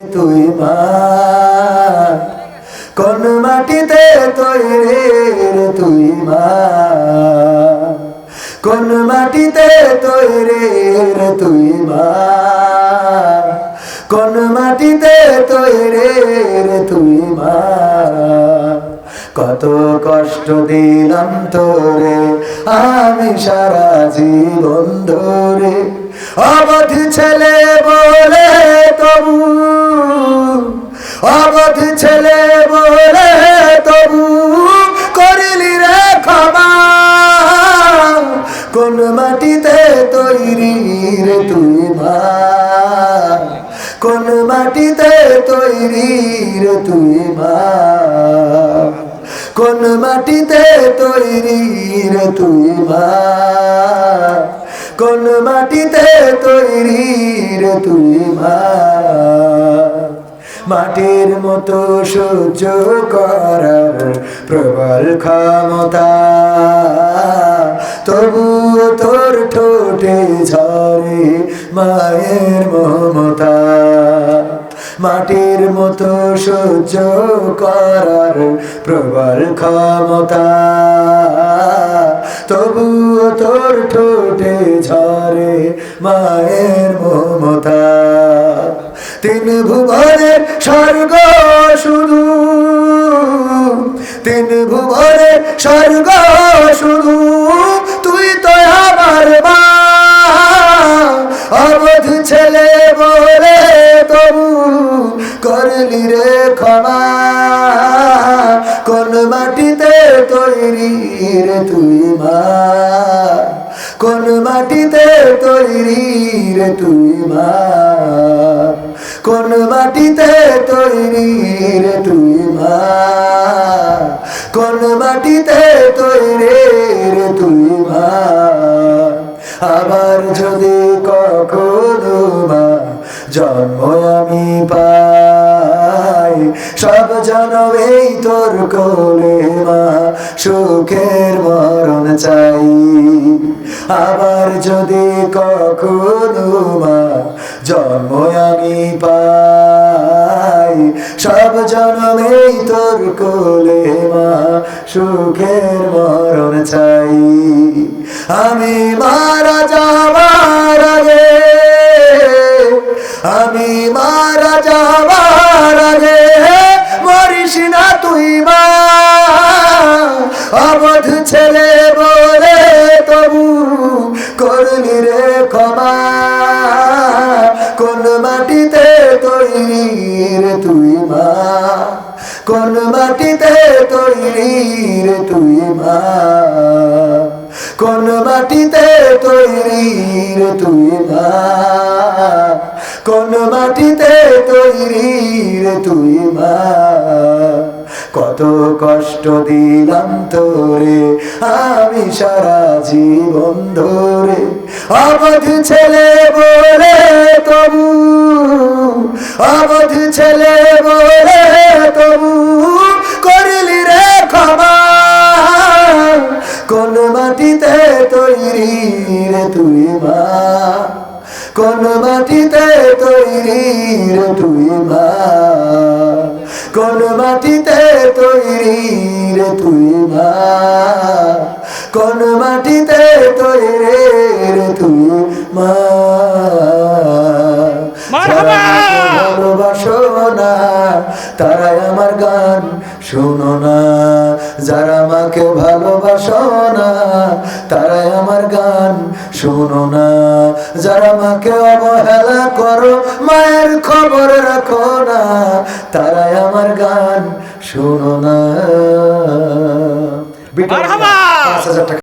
তুই মা কোন মাটিতে তৈরি রে তুই মা কোন মাটিতে তৈরি রে তুই মা কোন মাটিতে তৈরি রে তুই মা কত কষ্ট দিলাম তোরে আমি সারা জীবন ধরে অবধ ছেলে বলে তবু অবধ ছেলে বলে তবু করিলি রে ক্ষমা কোন মাটিতে তৈরি রে তুই মা কোন মাটিতে তৈরি রে তুই মা কোন মাটিতে তৈরি রে তুই মা কোন মাটিতে তৈরি রে তুই মা মাটির মতো সহ্য করার প্রবল ক্ষমতা তবু তোর ঠোঁটে ঝরে মায়ের মমতা মাটির মতো সহ্য করার প্রবল ক্ষমতা তবু তোর ঠোঁটে ঝরে মায়ের মমতা তিন ভুবনের স্বর্গ শুধু তিন ভুবনের স্বর্গ শুধু তুই তো আমার মা অবধ ছেলে বলে তবু করলি রে ক্ষমা কোন মাটিতে তৈরি রে তুই মা কোন মাটিতে তৈরি রে তুই মা কোন মাটিতে তৈরি রে তুই মা কোন মাটিতে তৈরি রে তুই মা আবার যদি কখনো মা জন্ম আমি পাই সব জনমেই তোর কোলে মা সুখের মরণ চাই আবার যদি কখনো মা জন্ম আমি পাই সব জনমেই তোর কোলে মা সুখের মরণ চাই আমি মারা যাবার আগে আমি মারা যাবার আগে মরিস না তুই মা অবধ ছেলে বলে তবু করলি রে ক্ষমা কোন মাটিতে তৈরি রে তুই মা কোন মাটিতে তৈরি রে তুই মা কোন মাটিতে তৈরি রে তুই মা কোন মাটিতে তৈরি রে তুই মা কত কষ্ট দিলাম তোরে আমি সারা জীবন ধরে অবধ ছেলে বলে তবু অবধ ছেলে বলে তবু করলি রে ক্ষমা কোন মাটিতে তৈরি রে তুই মা কোন মাটিতে তৈরি রে তুই মা কোন মাটিতে তৈরি রে তুই মা কোন মাটিতে তৈরি রে তুই মা ভালোবাসো না তারাই আমার গান শোনো না যারা আমাকে ভালোবাসো না তারাই আমার গান শোনো না যারা আমাকে অবহেলা করো মায়ের খবর রাখো না তারাই আমার গান শোনো না। 5,000 টাকা